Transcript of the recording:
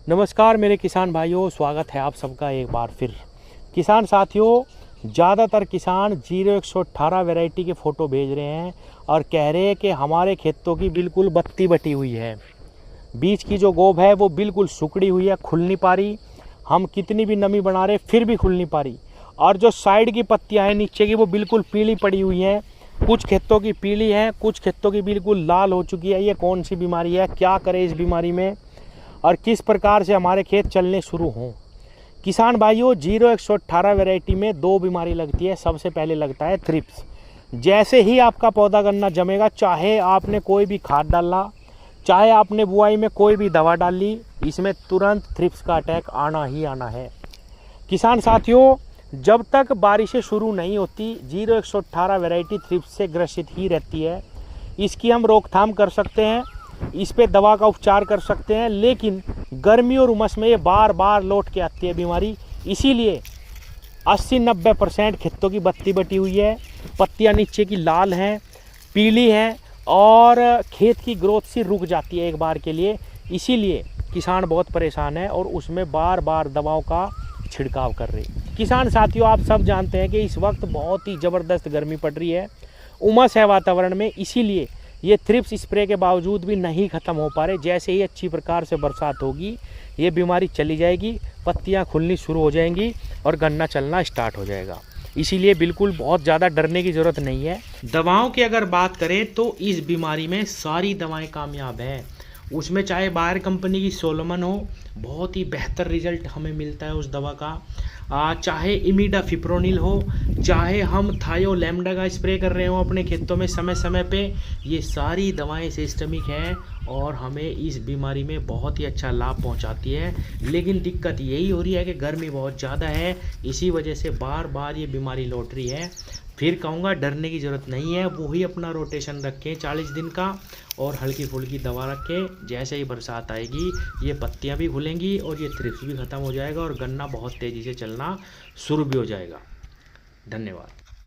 नमस्कार मेरे किसान भाइयों, स्वागत है आप सबका एक बार फिर। किसान साथियों, ज़्यादातर किसान 0118 वैरायटी के फ़ोटो भेज रहे हैं और कह रहे हैं कि हमारे खेतों की बिल्कुल बत्ती बटी हुई है। बीच की जो गोब है वो बिल्कुल सुकड़ी हुई है, खुल नहीं पा रही। हम कितनी भी नमी बना रहे फिर भी खुल नहीं पा रही। और जो साइड की पत्तियाँ हैं नीचे की वो बिल्कुल पीली पड़ी हुई हैं। कुछ खेतों की पीली हैं, कुछ खेतों की बिल्कुल लाल हो चुकी है। ये कौन सी बीमारी है, क्या करें इस बीमारी में और किस प्रकार से हमारे खेत चलने शुरू हों। किसान भाइयों, 0118 वैरायटी में दो बीमारी लगती है। सबसे पहले लगता है थ्रिप्स। जैसे ही आपका पौधा गन्ना जमेगा, चाहे आपने कोई भी खाद डाला, चाहे आपने बुआई में कोई भी दवा डाली, इसमें तुरंत थ्रिप्स का अटैक आना ही आना है। किसान साथियों, जब तक बारिशें शुरू नहीं होती 0118 वैरायटी थ्रिप्स से ग्रसित ही रहती है। इसकी हम रोकथाम कर सकते हैं, इस पे दवा का उपचार कर सकते हैं, लेकिन गर्मी और उमस में ये बार बार लौट के आती है बीमारी। इसीलिए 80-90% खेतों की बत्ती बटी हुई है, पत्तियां नीचे की लाल हैं, पीली हैं और खेत की ग्रोथ सी रुक जाती है एक बार के लिए। इसीलिए किसान बहुत परेशान है और उसमें बार बार दवाओं का छिड़काव कर रहे हैं। किसान साथियों, आप सब जानते हैं कि इस वक्त बहुत ही ज़बरदस्त गर्मी पड़ रही है, उमस है वातावरण में। इसीलिए ये थ्रिप्स स्प्रे के बावजूद भी नहीं ख़त्म हो पा रहे। जैसे ही अच्छी प्रकार से बरसात होगी ये बीमारी चली जाएगी, पत्तियां खुलनी शुरू हो जाएंगी और गन्ना चलना स्टार्ट हो जाएगा। इसीलिए बिल्कुल बहुत ज़्यादा डरने की ज़रूरत नहीं है। दवाओं की अगर बात करें तो इस बीमारी में सारी दवाएं कामयाब हैं। उसमें चाहे बायर कंपनी की सोलोमन हो, बहुत ही बेहतर रिजल्ट हमें मिलता है उस दवा का। चाहे इमिडाफिप्रोनिल हो, चाहे हम थायोलैम्डा का स्प्रे कर रहे हो अपने खेतों में समय समय पे, ये सारी दवाएं सिस्टमिक हैं और हमें इस बीमारी में बहुत ही अच्छा लाभ पहुंचाती है। लेकिन दिक्कत यही हो रही है कि गर्मी बहुत ज़्यादा है, इसी वजह से बार बार ये बीमारी लौट रही है। फिर कहूँगा डरने की ज़रूरत नहीं है, वो ही अपना रोटेशन रखें 40 दिन का और हल्की फुल्की दवा रखें। जैसे ही बरसात आएगी ये पत्तियां भी खुलेंगी और ये थ्रिप्स भी ख़त्म हो जाएगा और गन्ना बहुत तेज़ी से चलना शुरू भी हो जाएगा। धन्यवाद।